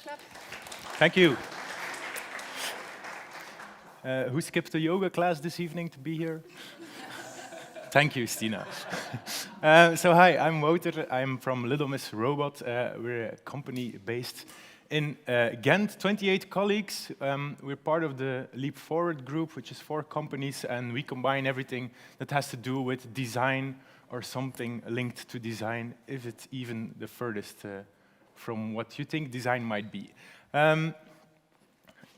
clap. Thank you. Who skipped a yoga class this evening to be here? Thank you, Stina. So hi, I'm Wouter. I'm from Little Miss Robot. We're a company based in Ghent, 28 colleagues. We're part of the Leap Forward group, which is 4 companies, and we combine everything that has to do with design or something linked to design, if it's even the furthest from what you think design might be.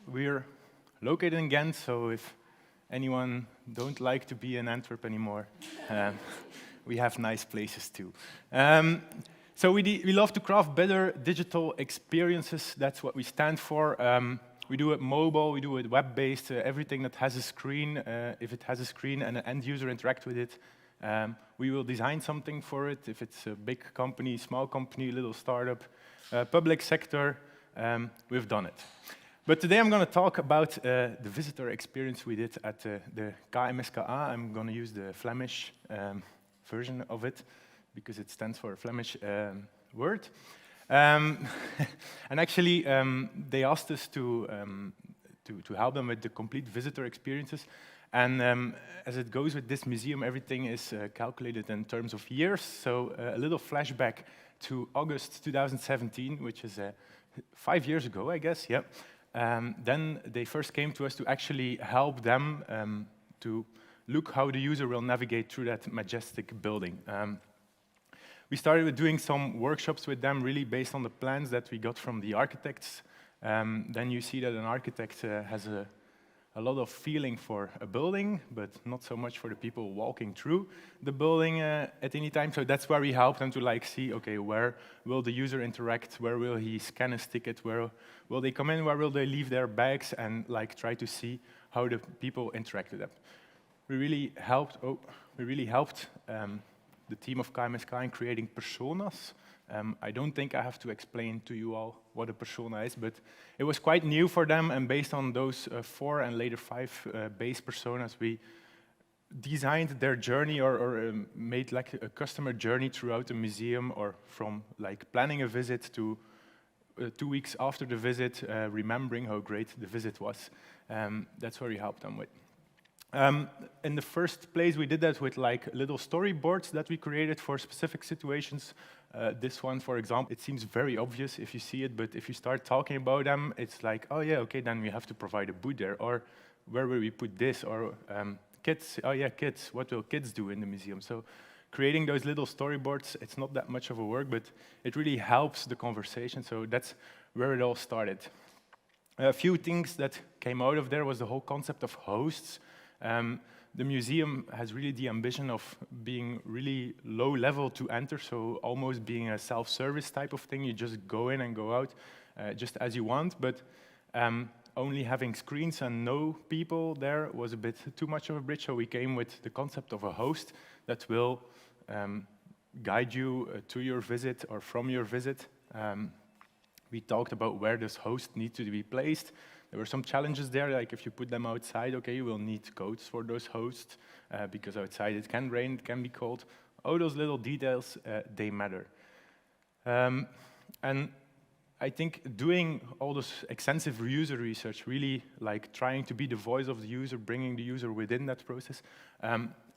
We're located in Ghent, so if anyone don't like to be in Antwerp anymore, we have nice places too. So we love to craft better digital experiences. That's what we stand for. We do it mobile, we do it web-based, everything that has a screen. If it has a screen and an end user interact with it, we will design something for it. If it's a big company, small company, little startup, public sector, we've done it. But today I'm going to talk about the visitor experience we did at the KMSKA. I'm going to use the Flemish version of it because it stands for a Flemish word. And actually, they asked us to help them with the complete visitor experiences. And as it goes with this museum, everything is calculated in terms of years. So a little flashback to August 2017, which is 5 years ago, I guess. Yep. Then they first came to us to actually help them to look how the user will navigate through that majestic building. We started with doing some workshops with them, really based on the plans that we got from the architects. Then you see that an architect has a lot of feeling for a building, but not so much for the people walking through the building at any time. So that's where we help them to see, okay, where will the user interact? Where will he scan his ticket? Where will they come in? Where will they leave their bags? And try to see how the people interact with them. We really helped the team of KMSKA in creating personas. I don't think I have to explain to you all what a persona is, but it was quite new for them, and based on those 4 and later 5 base personas, we designed their journey or made a customer journey throughout the museum, or from planning a visit to 2 weeks after the visit, remembering how great the visit was. That's what we helped them with. In the first place, we did that with little storyboards that we created for specific situations. This one, for example, it seems very obvious if you see it, but if you start talking about them, it's oh yeah, okay, then we have to provide a booth there, or where will we put this, or kids, oh yeah, kids, what will kids do in the museum? So creating those little storyboards, it's not that much of a work, but it really helps the conversation, so that's where it all started. A few things that came out of there was the whole concept of hosts. The museum has really the ambition of being really low level to enter, so almost being a self-service type of thing. You just go in and go out just as you want, but only having screens and no people there was a bit too much of a bridge, so we came with the concept of a host that will guide you to your visit or from your visit. We talked about where this host needs to be placed. There were some challenges there, like if you put them outside, okay, you will need codes for those hosts, because outside it can rain, it can be cold. All those little details, they matter. And I think doing all this extensive user research, really trying to be the voice of the user, bringing the user within that process,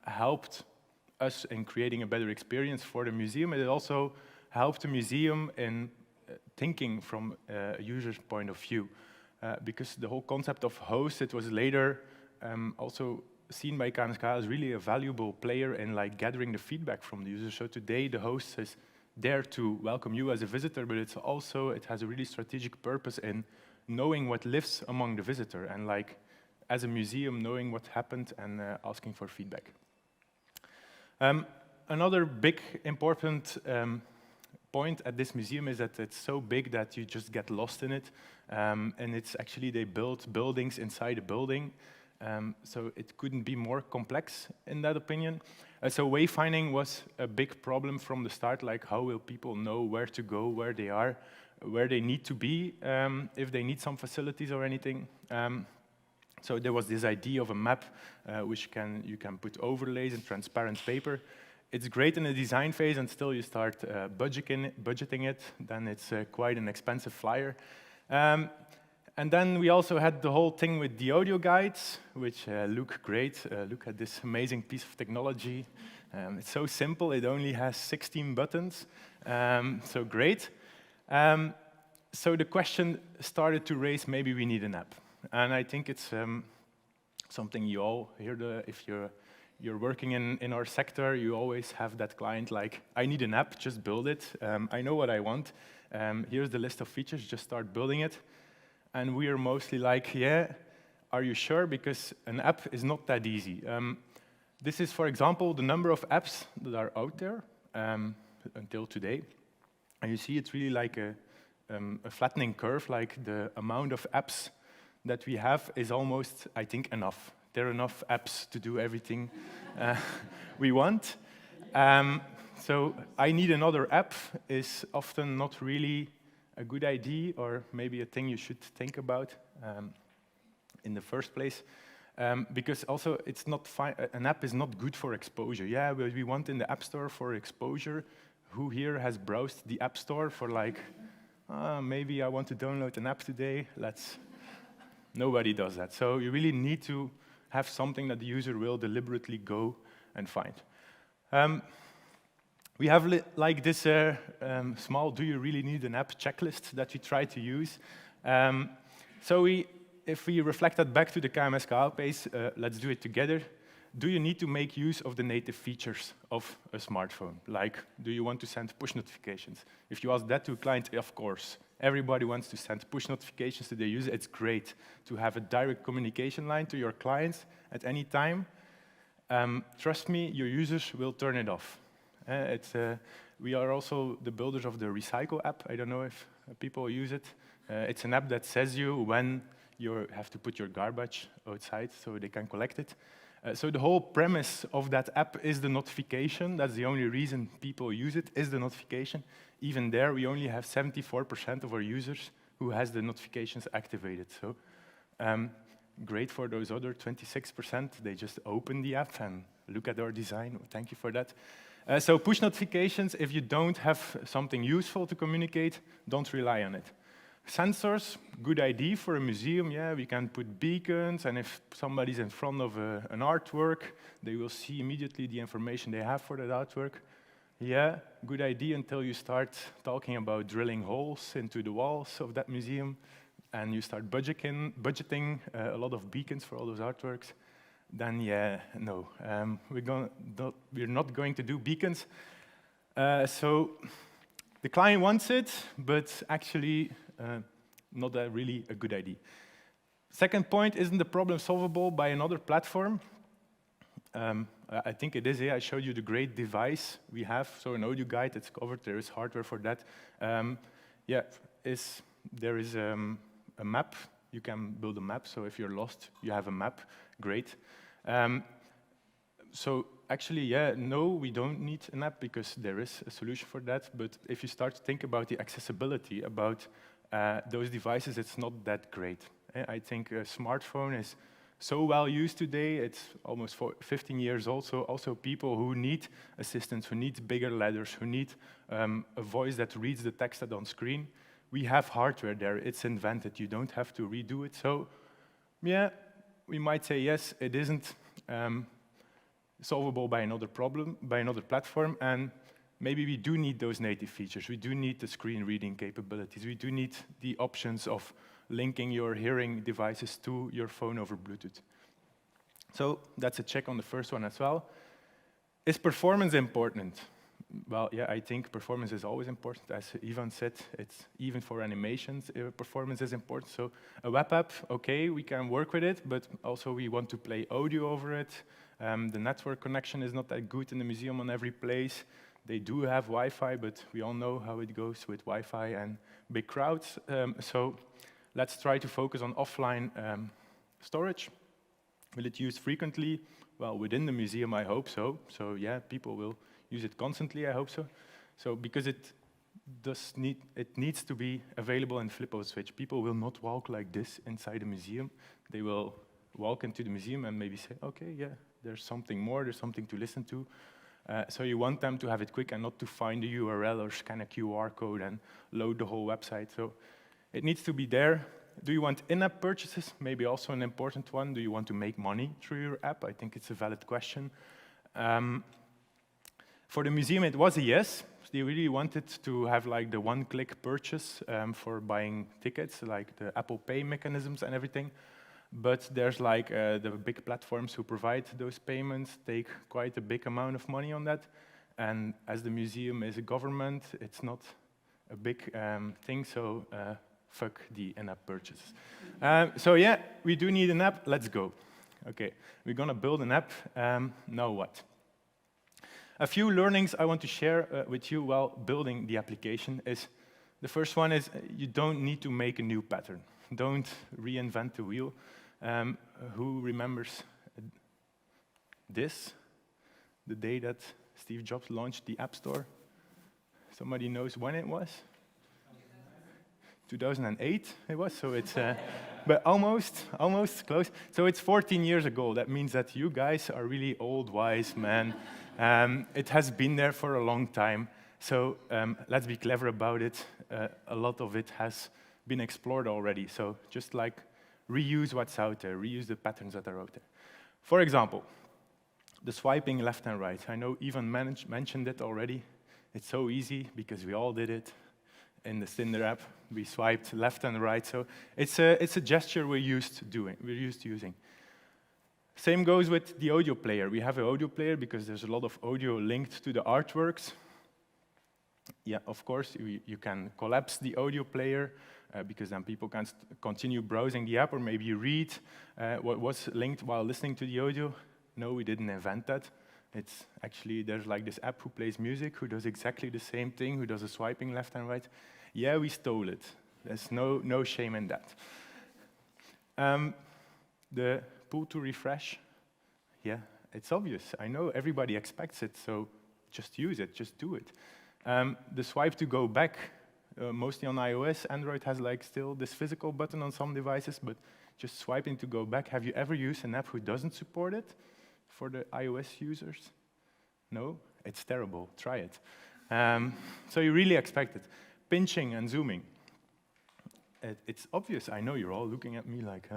helped us in creating a better experience for the museum. It also helped the museum in thinking from a user's point of view. Because the whole concept of host, it was later also seen by KMSKA as really a valuable player in gathering the feedback from the user. So today the host is there to welcome you as a visitor, but it has a really strategic purpose in knowing what lives among the visitor, and as a museum, knowing what happened and asking for feedback. Another big important point at this museum is that it's so big that you just get lost in it, and it's actually they built buildings inside a building, so it couldn't be more complex in that opinion. So wayfinding was a big problem from the start, how will people know where to go, where they are, where they need to be, if they need some facilities or anything. So there was this idea of a map which you can put overlays and transparent paper. It's great in the design phase, and still you start budgeting it, then it's quite an expensive flyer. And then we also had the whole thing with the audio guides, which look great. Look at this amazing piece of technology. It's so simple, it only has 16 buttons, so great. So the question started to raise, maybe we need an app. And I think it's something you all hear, if you're working in our sector, you always have that client like, I need an app, just build it. I know what I want. Here's the list of features, just start building it. And we are mostly like, yeah, are you sure? Because an app is not that easy. This is, for example, the number of apps that are out there until today. And you see it's really like a flattening curve, like the amount of apps that we have is almost, I think, enough. There are enough apps to do everything we want. So I need another app is often not really a good idea, or maybe a thing you should think about in the first place, because also it's not an app is not good for exposure. Yeah, we want in the App Store for exposure. Who here has browsed the App Store for like, maybe I want to download an app today? Nobody does that. So you really need to have something that the user will deliberately go and find. We have like this small "do you really need an app" checklist that we try to use. So if we reflect that back to the KMSKA page, let's do it together. Do you need to make use of the native features of a smartphone? Like, do you want to send push notifications? If you ask that to a client, of course. Everybody wants to send push notifications to their user. It's great to have a direct communication line to your clients at any time. Trust me, your users will turn it off. We are also the builders of the Recycle app. I don't know if people use it. It's an app that says you when you have to put your garbage outside so they can collect it. So the whole premise of that app is the notification. That's the only reason people use it, is the notification. Even there, we only have 74% of our users who has the notifications activated. So great for those other 26%. They just open the app and look at our design. Thank you for that. So push notifications, if you don't have something useful to communicate, don't rely on it. Sensors, good idea for a museum. Yeah, we can put beacons, and if somebody's in front of an artwork, they will see immediately the information they have for that artwork. Yeah, good idea until you start talking about drilling holes into the walls of that museum, and you start budgeting a lot of beacons for all those artworks. Then yeah, no, we're not going to do beacons. So the client wants it, but actually not really a good idea. Second point, isn't the problem solvable by another platform? I think it is. I showed you the great device we have. So an audio guide, it's covered. There is hardware for that. There is a map. You can build a map. So if you're lost, you have a map. Great. So actually, yeah, no, we don't need an app because there is a solution for that. But if you start to think about the accessibility, about those devices, it's not that great. I think a smartphone is so well used today. It's almost 15 years old. So also people who need assistance, who need bigger letters, who need a voice that reads the text that's on screen. We have hardware there. It's invented. You don't have to redo it. So yeah, we might say yes, it isn't solvable by another platform, and maybe we do need those native features. We do need the screen reading capabilities. We do need the options of linking your hearing devices to your phone over Bluetooth. So that's a check on the first one as well. Is performance important? Well, yeah, I think performance is always important. As Ivan said, it's even for animations, performance is important. So a web app, okay, we can work with it, but also we want to play audio over it. The network connection is not that good in the museum on every place. They do have Wi-Fi, but we all know how it goes with Wi-Fi and big crowds. So let's try to focus on offline storage. Will it used frequently? Well, within the museum, I hope so. So yeah, people will use it constantly, I hope so. So because it needs to be available in flip of a switch. People will not walk like this inside a museum. They will walk into the museum and maybe say, okay, yeah, there's something more, there's something to listen to. So you want them to have it quick and not to find the URL or scan a QR code and load the whole website. So It needs to be there. Do you want in-app purchases? Maybe also an important one. Do you want to make money through your app? I think it's a valid question. For the museum, it was a yes. They really wanted to have like the one-click purchase for buying tickets, like the Apple Pay mechanisms and everything. But there's like the big platforms who provide those payments take quite a big amount of money on that. And as the museum is a government, it's not a big thing, so fuck the in-app purchases. So yeah, we do need an app, let's go. Okay, we're gonna build an app, now what? A few learnings I want to share with you while building the application is, the first one is you don't need to make a new pattern. Don't reinvent the wheel. Who remembers this? The day that Steve Jobs launched the App Store? Somebody knows when it was? 2008 it was, so it's, but almost close. So it's 14 years ago. That means that you guys are really old, wise men. It has been there for a long time. So let's be clever about it. A lot of it has been explored already. So just like reuse what's out there, reuse the patterns that are out there. For example, the swiping left and right. I know Ivan mentioned it already. It's so easy because we all did it in the Tinder app. We swiped left and right. So it's a gesture we're used to using. Same goes with the audio player. We have an audio player because there's a lot of audio linked to the artworks. Yeah, of course, you can collapse the audio player because then people can continue browsing the app or maybe read what was linked while listening to the audio. No, we didn't invent that. It's actually, there's like this app who plays music, who does exactly the same thing, who does a swiping left and right. Yeah, we stole it. There's no shame in that. The pull to refresh, yeah, it's obvious. I know everybody expects it, so just use it, just do it. The swipe to go back, mostly on iOS. Android has like still this physical button on some devices, but just swiping to go back. Have you ever used an app who doesn't support it for the iOS users? No? It's terrible. Try it. So you really expect it. Pinching and zooming. It's obvious. I know you're all looking at me like,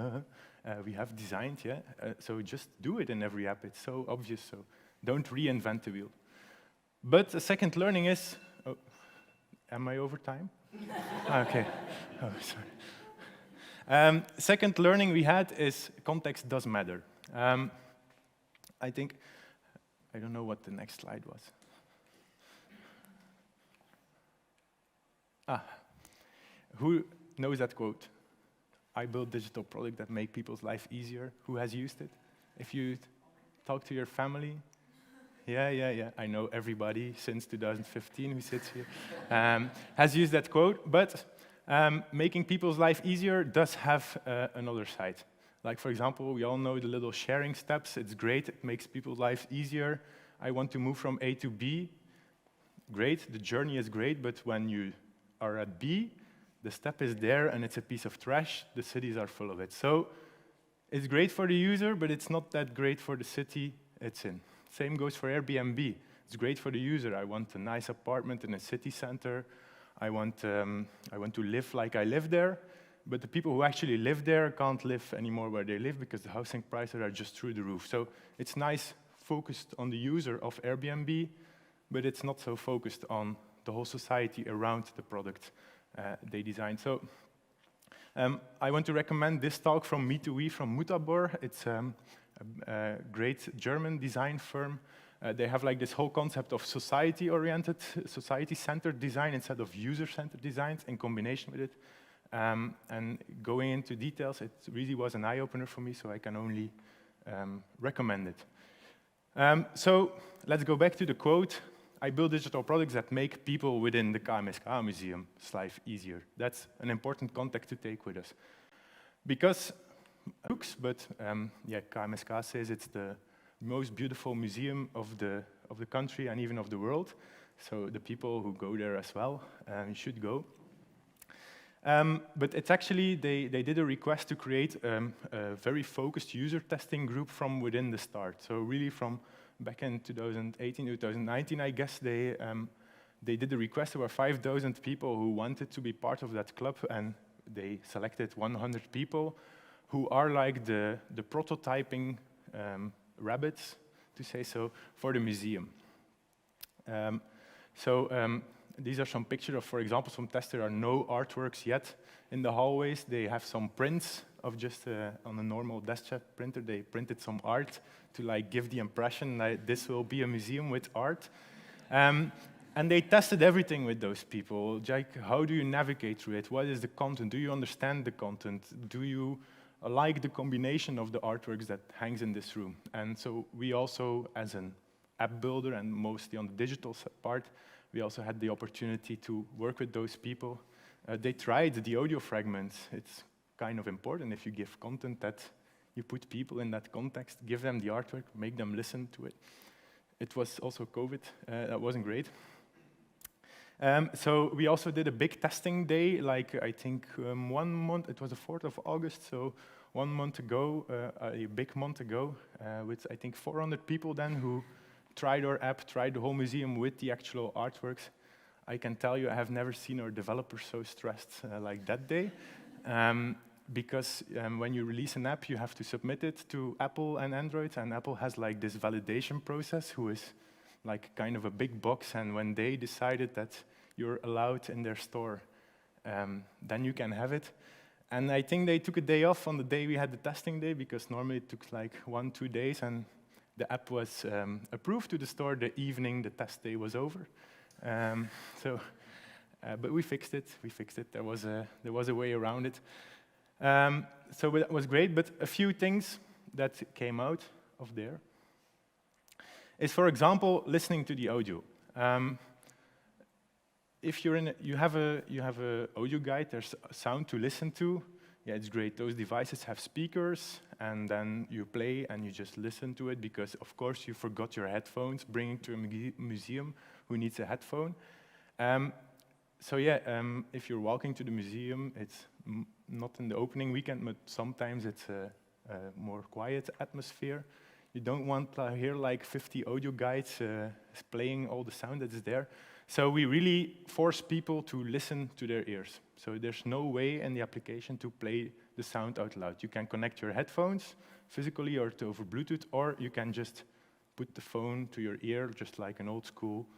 we have designed, yeah? So just do it in every app. It's so obvious, so don't reinvent the wheel. But the second learning is, oh, am I over time? Okay. Oh, sorry. Second learning we had is context does matter. I think, I don't know what the next slide was. Who knows that quote? I build digital products that make people's life easier. Who has used it? If you talk to your family, yeah. I know everybody since 2015 who sits here has used that quote, but making people's life easier does have another side. Like, for example, we all know the little sharing steps. It's great. It makes people's lives easier. I want to move from A to B. Great. The journey is great, but when you are at B, the step is there, and it's a piece of trash. The cities are full of it. So it's great for the user, but it's not that great for the city it's in. Same goes for Airbnb. It's great for the user. I want a nice apartment in a city center. I want to live like I live there. But the people who actually live there can't live anymore where they live because the housing prices are just through the roof. So it's nice, focused on the user of Airbnb, but it's not so focused on the whole society around the product they designed. So I want to recommend this talk from Me2We from Mutabor. It's a great German design firm. They have like this whole concept of society-oriented, society-centered design instead of user-centered designs in combination with it. And going into details, it really was an eye-opener for me, so I can only recommend it. So let's go back to the quote. I build digital products that make people within the KMSKA museum's life easier. That's an important context to take with us. Because looks, but yeah, KMSKA says it's the most beautiful museum of the country and even of the world. So the people who go there as well should go. But it's actually, they did a request to create a very focused user testing group from within the start. So really from back in 2018, 2019, I guess, they did a request. There were 5,000 people who wanted to be part of that club, and they selected 100 people who are like the prototyping rabbits, to say so, for the museum. These are some pictures of, for example, some tests. There are no artworks yet in the hallways. They have some prints of just on a normal desktop printer. They printed some art to like give the impression that this will be a museum with art. And they tested everything with those people. Like, how do you navigate through it? What is the content? Do you understand the content? Do you like the combination of the artworks that hangs in this room? And so we also, as an app builder and mostly on the digital part, we also had the opportunity to work with those people. They tried the audio fragments. It's kind of important if you give content that you put people in that context, give them the artwork, make them listen to it. It was also COVID. That wasn't great. So we also did a big testing day, like I think 1 month, it was the 4th of August, so 1 month ago, a big month ago, with I think 400 people then who tried our app, tried the whole museum with the actual artworks. I can tell you I have never seen our developers so stressed like that day. Because when you release an app, you have to submit it to Apple and Android, and Apple has like this validation process, who is like kind of a big box, and when they decided that you're allowed in their store, then you can have it. And I think they took a day off on the day we had the testing day, because normally it took like 1-2 days, and the app was approved to the store the evening the test day was over. But we fixed it. There was a way around it. So that was great. But a few things that came out of there is, for example, listening to the audio. If you have a audio guide, there's sound to listen to. Yeah, it's great. Those devices have speakers, and then you play and you just listen to it because, of course, you forgot your headphones. Bringing to a museum, who needs a headphone? If you're walking to the museum, it's not in the opening weekend, but sometimes it's a more quiet atmosphere. You don't want to hear like 50 audio guides playing all the sound that's there. So we really force people to listen to their ears. So there's no way in the application to play the sound out loud. You can connect your headphones physically or over Bluetooth, or you can just put the phone to your ear, just like an old school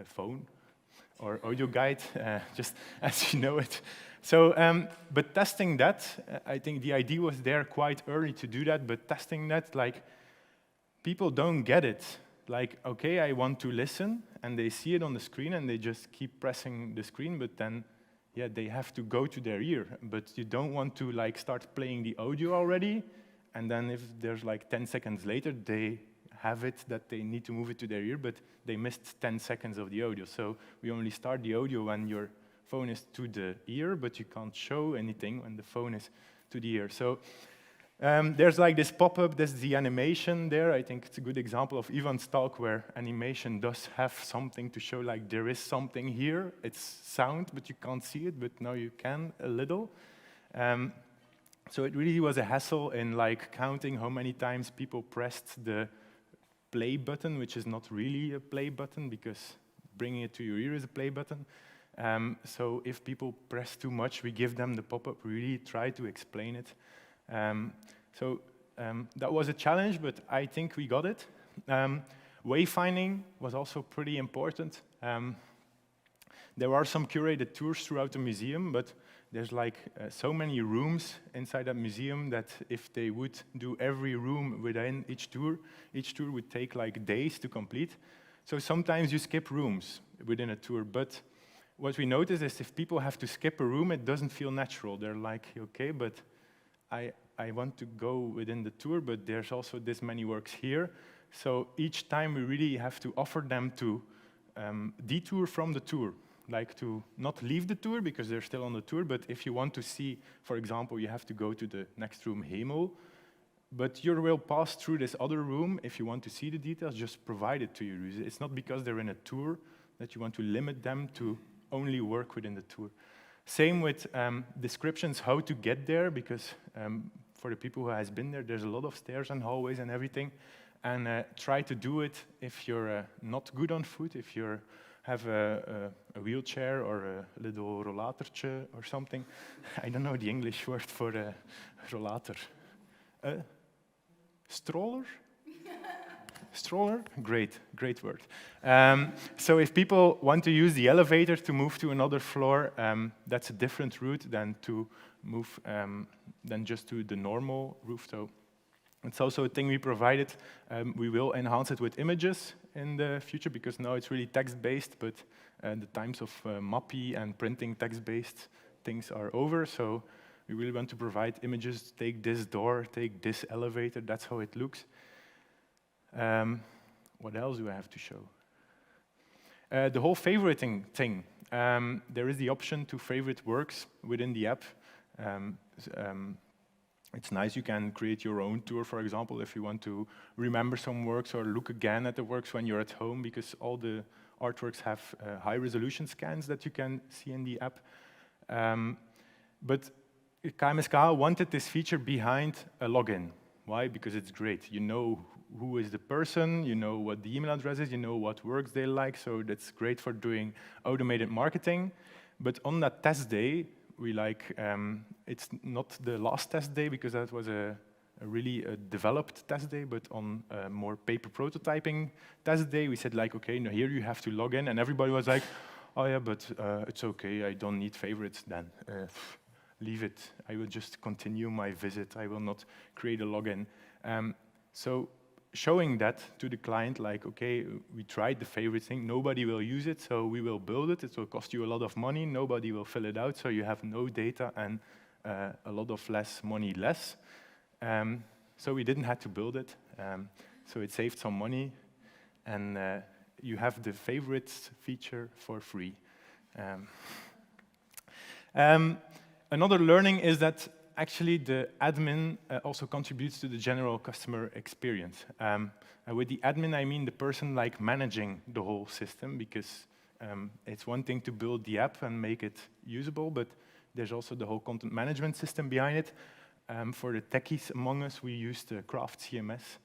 phone or audio guide, just as you know it. So, but testing that, I think the idea was there quite early to do that, but testing that, like, people don't get it. Like, okay, I want to listen, and they see it on the screen, and they just keep pressing the screen, but then, yeah, they have to go to their ear. But you don't want to, like, start playing the audio already, and then if there's, like, 10 seconds later, they have it that they need to move it to their ear, but they missed 10 seconds of the audio. So we only start the audio when your phone is to the ear, but you can't show anything when the phone is to the ear. So there's like this pop-up, there's the animation there. I think it's a good example of Ivan's talk where animation does have something to show, like there is something here. It's sound, but you can't see it, but now you can a little. So it really was a hassle in like counting how many times people pressed the play button, which is not really a play button because bringing it to your ear is a play button. So if people press too much, we give them the pop-up, we really try to explain it. That was a challenge, but I think we got it. Wayfinding was also pretty important. There are some curated tours throughout the museum, but there's like so many rooms inside that museum that if they would do every room within each tour would take like days to complete. So sometimes you skip rooms within a tour, but what we notice is if people have to skip a room, it doesn't feel natural. They're like, okay, but I want to go within the tour, but there's also this many works here. So each time we really have to offer them to detour from the tour, like to not leave the tour because they're still on the tour, but if you want to see, for example, you have to go to the next room, Hemel, but you will pass through this other room. If you want to see the details, just provide it to you. It's not because they're in a tour that you want to limit them to only work within the tour. Same with descriptions, how to get there, because for the people who has been there, there's a lot of stairs and hallways and everything. And try to do it if you're not good on foot, if you have a wheelchair or a little rollatortje or something. I don't know the English word for a rollator. Stroller? Stroller? Great word. So if people want to use the elevator to move to another floor, that's a different route than to move than just to the normal roof. So it's also a thing we provided. We will enhance it with images in the future because now it's really text-based, but the times of mappy and printing text-based things are over. So we really want to provide images. Take this door, take this elevator. That's how it looks. What else do I have to show? The whole favoriting thing. There is the option to favorite works within the app. It's nice, you can create your own tour, for example, if you want to remember some works or look again at the works when you're at home, because all the artworks have high-resolution scans that you can see in the app. But KMSKA wanted this feature behind a login. Why? Because it's great. You know who is the person, you know what the email address is, you know what works they like, so that's great for doing automated marketing. But on that test day, we it's not the last test day because that was a really developed test day, but on a more paper prototyping test day, we said like, okay, now here you have to log in, and everybody was like, oh yeah, but it's okay, I don't need favorites then. Leave it, I will just continue my visit, I will not create a login. So showing that to the client, like, okay, we tried the favorite thing, nobody will use it, so we will build it. It will cost you a lot of money, nobody will fill it out, so you have no data and a lot of less money less. So we didn't have to build it, so it saved some money, and you have the favorites feature for free. Another learning is that actually, the admin also contributes to the general customer experience. And with the admin, I mean the person like managing the whole system, because it's one thing to build the app and make it usable, but there's also the whole content management system behind it. For the techies among us, we use the Craft CMS.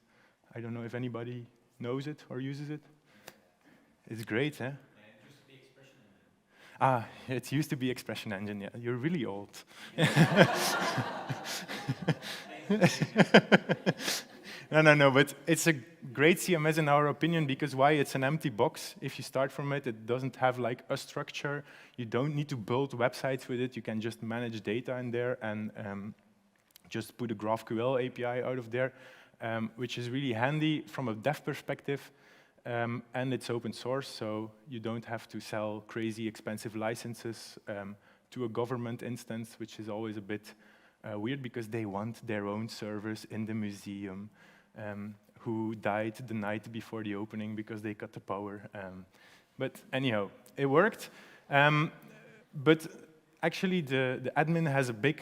I don't know if anybody knows it or uses it. It's great, eh? It used to be Expression Engine, yeah. You're really old. No, but it's a great CMS in our opinion, because why? It's an empty box. If you start from it, it doesn't have like a structure. You don't need to build websites with it. You can just manage data in there and just put a GraphQL API out of there, which is really handy from a dev perspective. And it's open source, so you don't have to sell crazy expensive licenses to a government instance, which is always a bit weird because they want their own servers in the museum who died the night before the opening because they cut the power. But anyhow, it worked. But actually, the admin has a big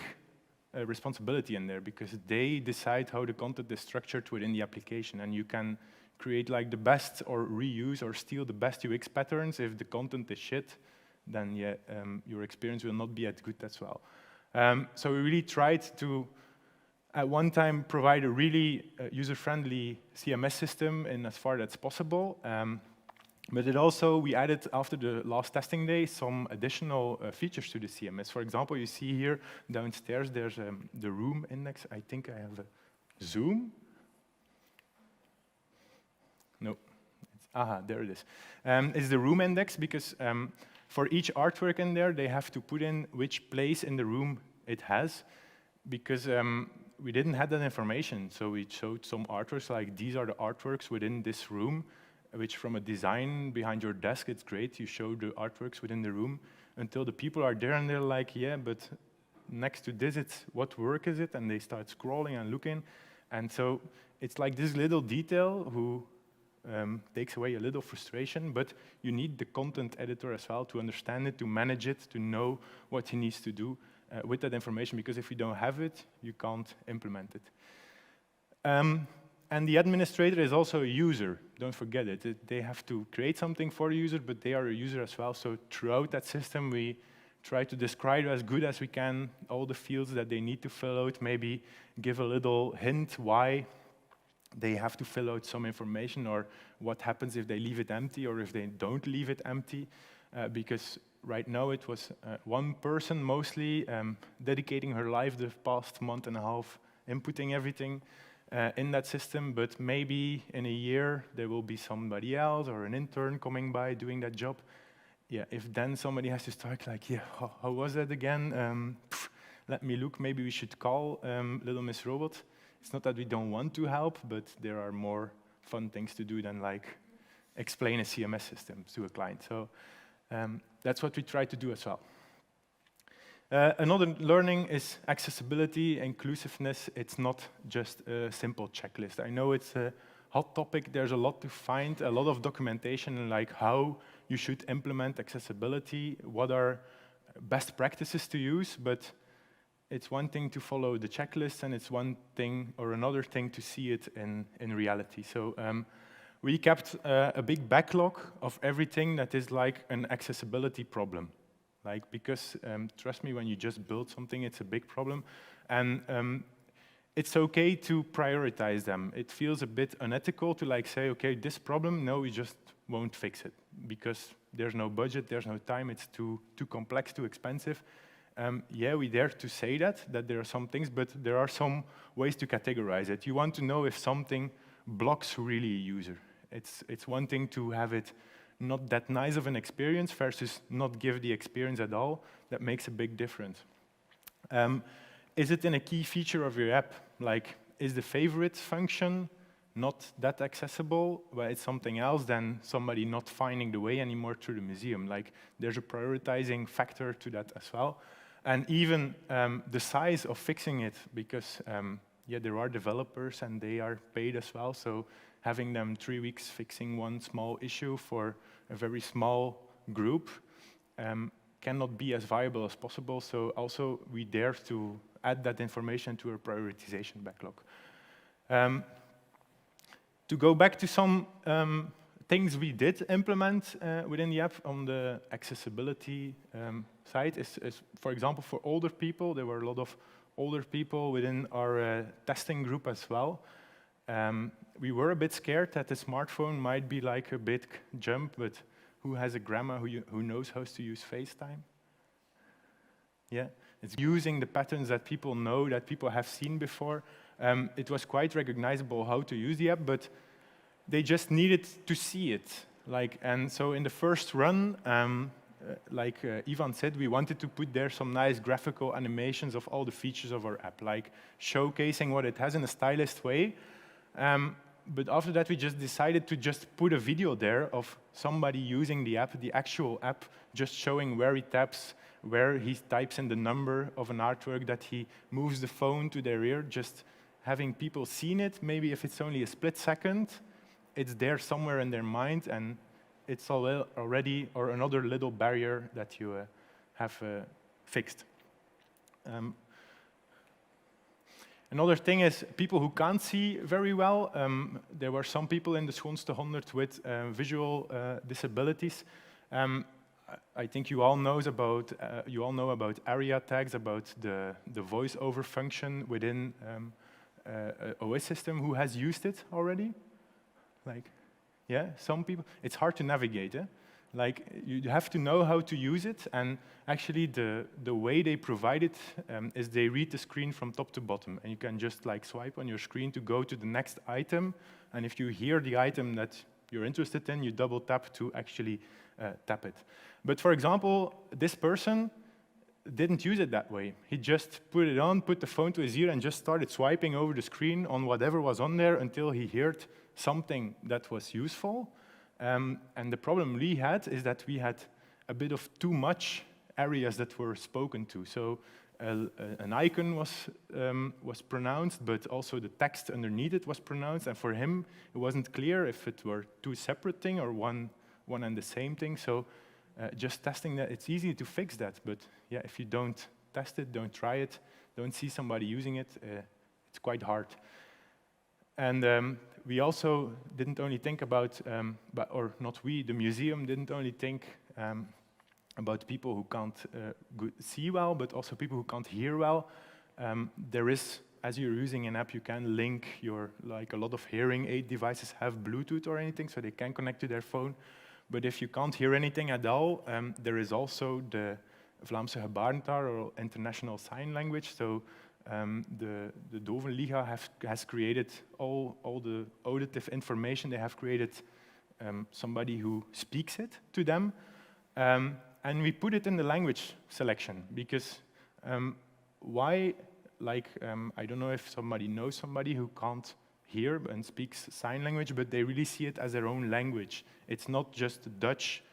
responsibility in there because they decide how the content is structured within the application, and you can create like the best or reuse or steal the best UX patterns. If the content is shit, then yeah, your experience will not be as good as well. So we really tried to, at one time, provide a really user-friendly CMS system in as far as possible. But it also, we added, after the last testing day, some additional features to the CMS. For example, you see here downstairs, there's the room index. I think I have a zoom. No, there it is. It's the room index because for each artwork in there, they have to put in which place in the room it has, because we didn't have that information. So we showed some artworks, like these are the artworks within this room, which from a design behind your desk, it's great. You show the artworks within the room until the people are there and they're like, yeah, but next to this, it's what work is it? And they start scrolling and looking. And so it's like this little detail who takes away a little frustration, but you need the content editor as well to understand it, to manage it, to know what he needs to do with that information, because if you don't have it, you can't implement it. And the administrator is also a user, don't forget it. They have to create something for the user, but they are a user as well, so throughout that system, we try to describe as good as we can all the fields that they need to fill out, maybe give a little hint why they have to fill out some information, or what happens if they leave it empty or if they don't leave it empty, because right now it was one person mostly dedicating her life the past month and a half, inputting everything in that system, but maybe in a year there will be somebody else or an intern coming by doing that job. Yeah, if then somebody has to start like, yeah, how was that again? Let me look, maybe we should call Little Miss Robot. It's not that we don't want to help, but there are more fun things to do than like explain a CMS system to a client. So that's what we try to do as well. Another learning is accessibility, inclusiveness. It's not just a simple checklist. I know it's a hot topic. There's a lot to find, a lot of documentation on like how you should implement accessibility, what are best practices to use, but it's one thing to follow the checklist, and it's one thing or another thing to see it in reality. So we kept a big backlog of everything that is like an accessibility problem. Like, because trust me, when you just build something, it's a big problem. And it's okay to prioritize them. It feels a bit unethical to like say, okay, this problem, no, we just won't fix it because there's no budget, there's no time, it's too complex, too expensive. Yeah, we dare to say that there are some things, but there are some ways to categorize it. You want to know if something blocks really a user. It's one thing to have it not that nice of an experience versus not give the experience at all. That makes a big difference. Is it in a key feature of your app? Like, is the favorites function not that accessible? Well, it's something else than somebody not finding the way anymore through the museum. Like, there's a prioritizing factor to that as well. And even the size of fixing it, because yeah, there are developers and they are paid as well, so having them 3 weeks fixing one small issue for a very small group cannot be as viable as possible. So also we dare to add that information to our prioritization backlog. To go back to some things we did implement within the app on the accessibility side is, for example, for older people. There were a lot of older people within our testing group as well. We were a bit scared that the smartphone might be like a big jump, but who has a grandma who knows how to use FaceTime? Yeah, it's using the patterns that people know, that people have seen before. It was quite recognizable how to use the app, but they just needed to see it. And so in the first run, like Ivan said, we wanted to put there some nice graphical animations of all the features of our app, like showcasing what it has in a stylist way. But after that, we just decided to just put a video there of somebody using the app, the actual app, just showing where he taps, where he types in the number of an artwork, that he moves the phone to their ear, just having people seen it. Maybe if it's only a split second, it's there somewhere in their mind, and it's already or another little barrier that you have fixed. Another thing is people who can't see very well. There were some people in the Schoonste 100 with visual disabilities. I think you all know about area tags, about the voice-over function within OS system. Who has used it already? Like, yeah, some people. It's hard to navigate. Like, you have to know how to use it, and actually the way they provide it is they read the screen from top to bottom, and you can just like swipe on your screen to go to the next item, and if you hear the item that you're interested in, you double tap to actually tap it. But for example, this person didn't use it that way. He just put it on, put the phone to his ear, and just started swiping over the screen on whatever was on there until he heard something that was useful. And the problem we had is that we had a bit of too much areas that were spoken to. So an icon was pronounced, but also the text underneath it was pronounced. And for him, it wasn't clear if it were two separate things or one and the same thing. So just testing that, it's easy to fix that. But yeah, if you don't test it, don't try it, don't see somebody using it, it's quite hard. And we also didn't only think about, or not we, the museum didn't only think about people who can't see well, but also people who can't hear well. There is as you're using an app, you can link like a lot of hearing aid devices have Bluetooth or anything, so they can connect to their phone. But if you can't hear anything at all, there is also the Vlaamse gebarentaal, or international sign language. So the Dovenliga has created all the auditive information. They have created somebody who speaks it to them. And we put it in the language selection because why, like, I don't know if somebody knows somebody who can't hear and speaks sign language, but they really see it as their own language. It's not just Dutch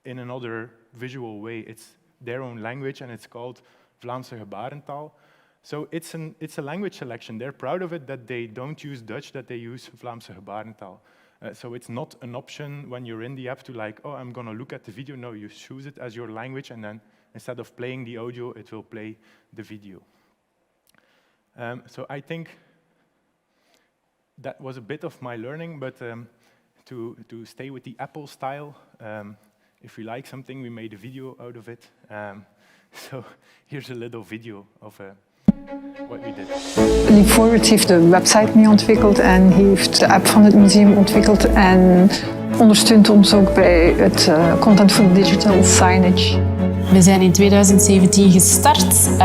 in another visual way. It's their own language, and it's called Vlaamse gebarentaal. So it's a language selection. They're proud of it that they don't use Dutch, that they use Vlaamse gebarentaal. So it's not an option when you're in the app to like, oh, I'm going to look at the video. No, you choose it as your language, and then instead of playing the audio, it will play the video. So I think that was a bit of my learning, but to stay with the Apple style, if we like something, we made a video out of it. So here's a little video of what we did. Leap Forward heeft de website mee ontwikkeld en heeft de app van het museum ontwikkeld en ondersteunt ons ook bij het content voor digital signage. We zijn in 2017 gestart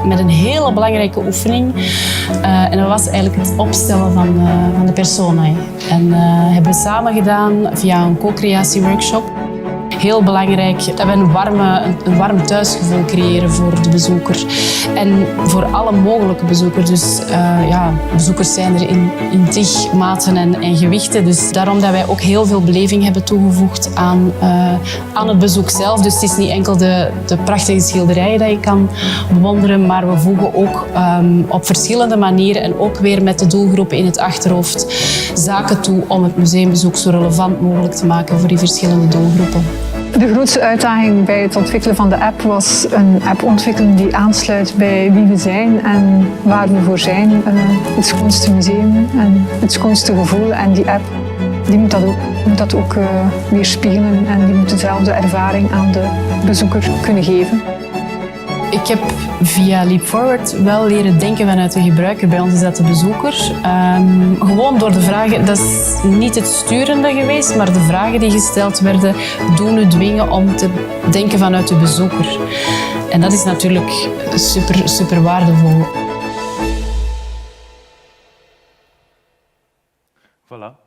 met een hele belangrijke oefening. En dat was eigenlijk het opstellen van de personae. En hebben we samen gedaan via een co-creatieworkshop. Heel belangrijk dat we een warm thuisgevoel creëren voor de bezoeker. En voor alle mogelijke bezoekers. Dus bezoekers zijn er in tig maten en gewichten. Dus daarom dat wij ook heel veel beleving hebben toegevoegd aan het bezoek zelf. Dus het is niet enkel de prachtige schilderijen dat je kan bewonderen, maar we voegen ook op verschillende manieren en ook weer met de doelgroepen in het achterhoofd zaken toe om het museumbezoek zo relevant mogelijk te maken voor die verschillende doelgroepen. De grootste uitdaging bij het ontwikkelen van de app was een app ontwikkelen die aansluit bij wie we zijn en waar we voor zijn. Het schoonste museum en het schoonste gevoel. En die app die moet dat ook weerspiegelen en die moet dezelfde ervaring aan de bezoeker kunnen geven. Ik heb via Leap Forward wel leren denken vanuit de gebruiker. Bij ons is dat de bezoeker. Gewoon door de vragen, dat is niet het sturende geweest, maar de vragen die gesteld werden doen u dwingen om te denken vanuit de bezoeker. En dat is natuurlijk super, super waardevol. Voilà.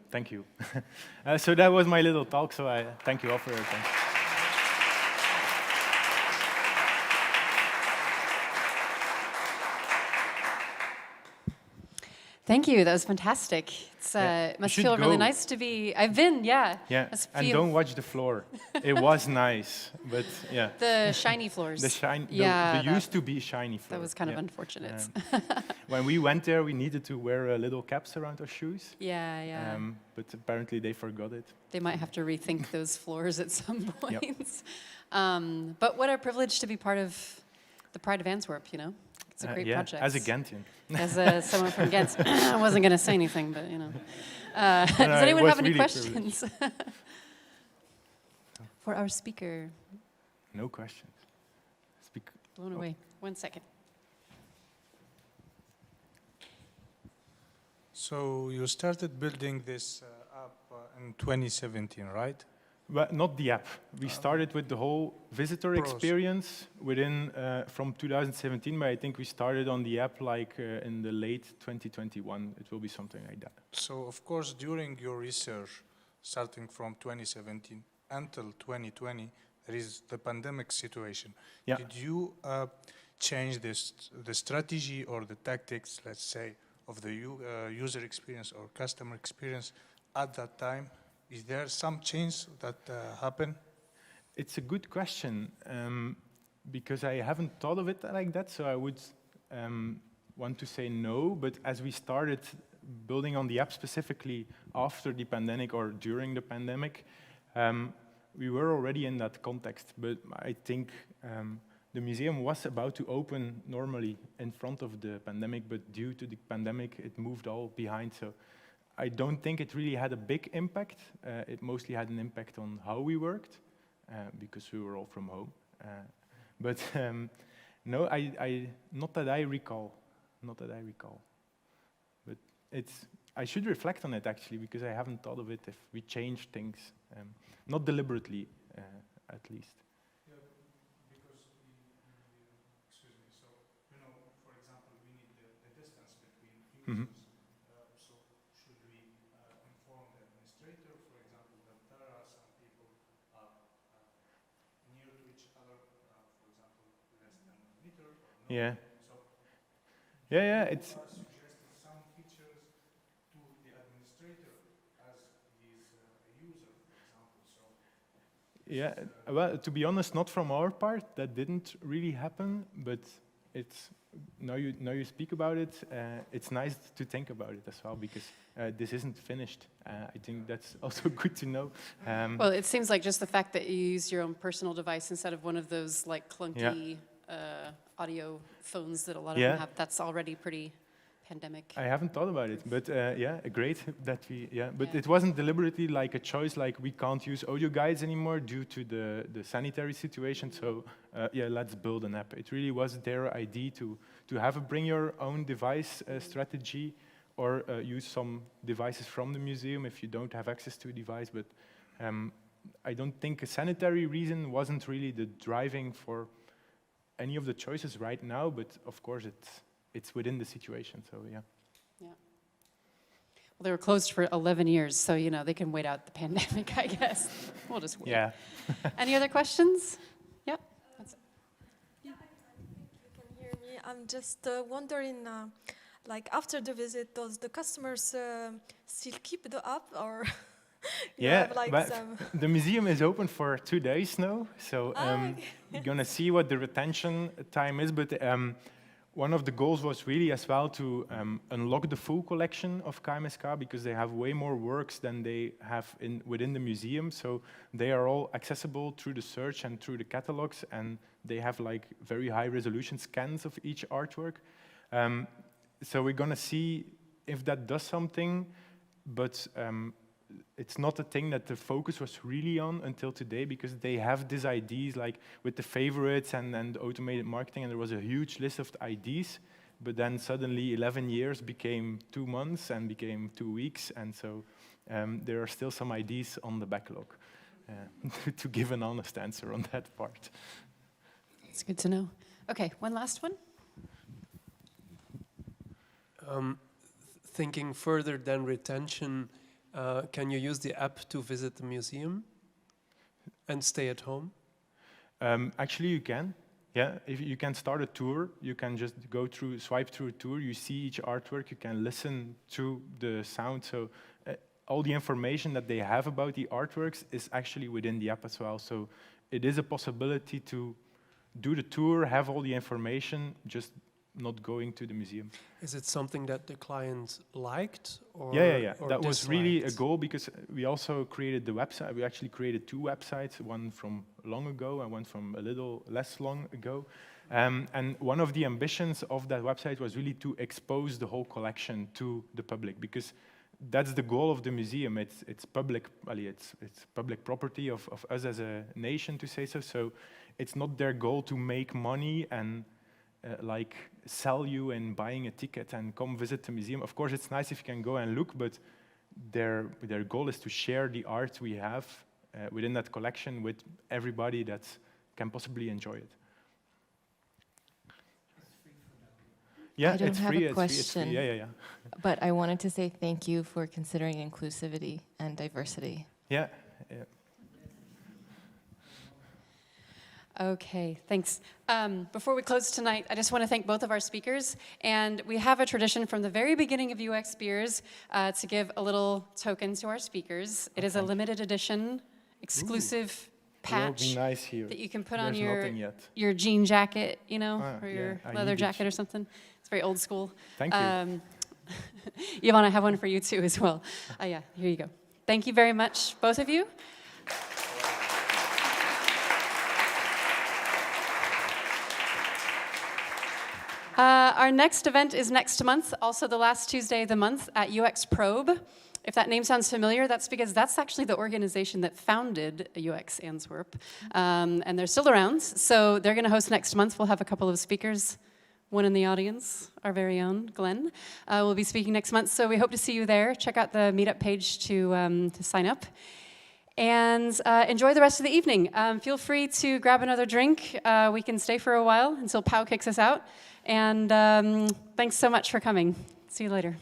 Thank you. So that was my little talk, so I thank you all for your attention. Thank you. That was fantastic. It must feel really nice to be. I've been, yeah. Yeah. And don't watch the floor. It was nice, but yeah. The shiny floors. The used to be shiny floor. That was kind of unfortunate. When we went there, we needed to wear little caps around our shoes. Yeah. But apparently they forgot it. They might have to rethink those floors at some point. But what a privilege to be part of the Pride of Antwerp, you know? It's a great project. As a Gentian. As someone from Ghent. I wasn't going to say anything, but, you know. Does anyone have any questions? For our speaker. No questions. Blown away. 1 second. So you started building this app in 2017, right? Well, not the app. We started with the whole visitor experience within from 2017, but I think we started on the app like in the late 2021. It will be something like that. So, of course, during your research, starting from 2017 until 2020, there is the pandemic situation. Yeah. Did you change the strategy or the tactics, let's say, of the user experience or customer experience at that time? Is there some change that happened? It's a good question because I haven't thought of it like that, so I would want to say no, but as we started building on the app specifically after the pandemic or during the pandemic, we were already in that context, but I think the museum was about to open normally in front of the pandemic, but due to the pandemic, it moved all behind. So I don't think it really had a big impact. It mostly had an impact on how we worked, because we were all from home. But No, not that I recall. Not that I recall. But I should reflect on it actually, because I haven't thought of it if we change things, not deliberately, at least. Yeah, because excuse me, so, you know, for example, we need the distance between users. Mm-hmm. So should we inform the administrator, for example, that there are some people near to each other, for example, less than a meter or no? Yeah. So Yeah, it's. suggested some features to the administrator as his user, for example. So Yeah, well, to be honest, not from our part. That didn't really happen, but it's now you speak about it. It's nice to think about it as well, because this isn't finished. I think that's also good to know. Well, it seems like just the fact that you use your own personal device instead of one of those like clunky audio phones that a lot of them have, that's already pretty pandemic. I haven't thought about it, but yeah, great that we, but it wasn't deliberately like a choice, like we can't use audio guides anymore due to the sanitary situation, so yeah, let's build an app. It really was their idea to have a bring your own device strategy, or use some devices from the museum if you don't have access to a device, but I don't think a sanitary reason wasn't really the driving for any of the choices right now, but of course it's within the situation, so yeah. Yeah. Well, they were closed for 11 years, so, you know, they can wait out the pandemic, I guess. We'll just wait. Yeah. Any other questions? Yep. That's it. Yeah, I think you can hear me. I'm just wondering, like after the visit, does the customers still keep the app, or you Yeah, have like but some? the museum is open for 2 days now, so we're gonna see what the retention time is, but one of the goals was really as well to unlock the full collection of KMSKA, because they have way more works than they have within the museum, so they are all accessible through the search and through the catalogs, and they have like very high resolution scans of each artwork. So we're gonna see if that does something, but it's not a thing that the focus was really on until today, because they have these IDs like with the favorites and automated marketing, and there was a huge list of IDs, but then suddenly 11 years became 2 months and became 2 weeks, and so there are still some IDs on the backlog to give an honest answer on that part. It's good to know. Okay, one last one. Thinking further than retention, can you use the app to visit the museum and stay at home? Actually, you can. Yeah, if you can start a tour, you can just swipe through a tour, you see each artwork, you can listen to the sound, so all the information that they have about the artworks is actually within the app as well, so it is a possibility to do the tour, have all the information, just not going to the museum. Is it something that the client liked? Or Yeah. Or That was really a disliked? goal, because we also created the website. We actually created 2 websites, one from long ago and one from a little less long ago. And one of the ambitions of that website was really to expose the whole collection to the public, because that's the goal of the museum. It's public, well, it's public property of us as a nation, to say so. So it's not their goal to make money and like sell you and buying a ticket and come visit the museum. Of course, it's nice if you can go and look, but their goal is to share the art we have within that collection with everybody that can possibly enjoy it. Yeah, I don't it's have free. a question, It's free. Yeah. but I wanted to say thank you for considering inclusivity and diversity. Yeah. Okay, thanks. Before we close tonight, I just want to thank both of our speakers. And we have a tradition from the very beginning of UX Beers to give a little token to our speakers. It is a limited edition, exclusive patch It will be nice here. that you can put on There's nothing yet. your jean jacket, you know, or yeah, your I leather need it. jacket or something. It's very old school. Thank you. Yvonne, I have one for you too as well. Yeah, here you go. Thank you very much, both of you. Our next event is next month, also the last Tuesday of the month at UX Probe. If that name sounds familiar, that's because that's actually the organization that founded UX Antwerp, and they're still around. So they're going to host next month. We'll have a couple of speakers. One in the audience, our very own Glenn, will be speaking next month. So we hope to see you there. Check out the meetup page to sign up. And enjoy the rest of the evening. Feel free to grab another drink. We can stay for a while until Pau kicks us out. And thanks so much for coming. See you later.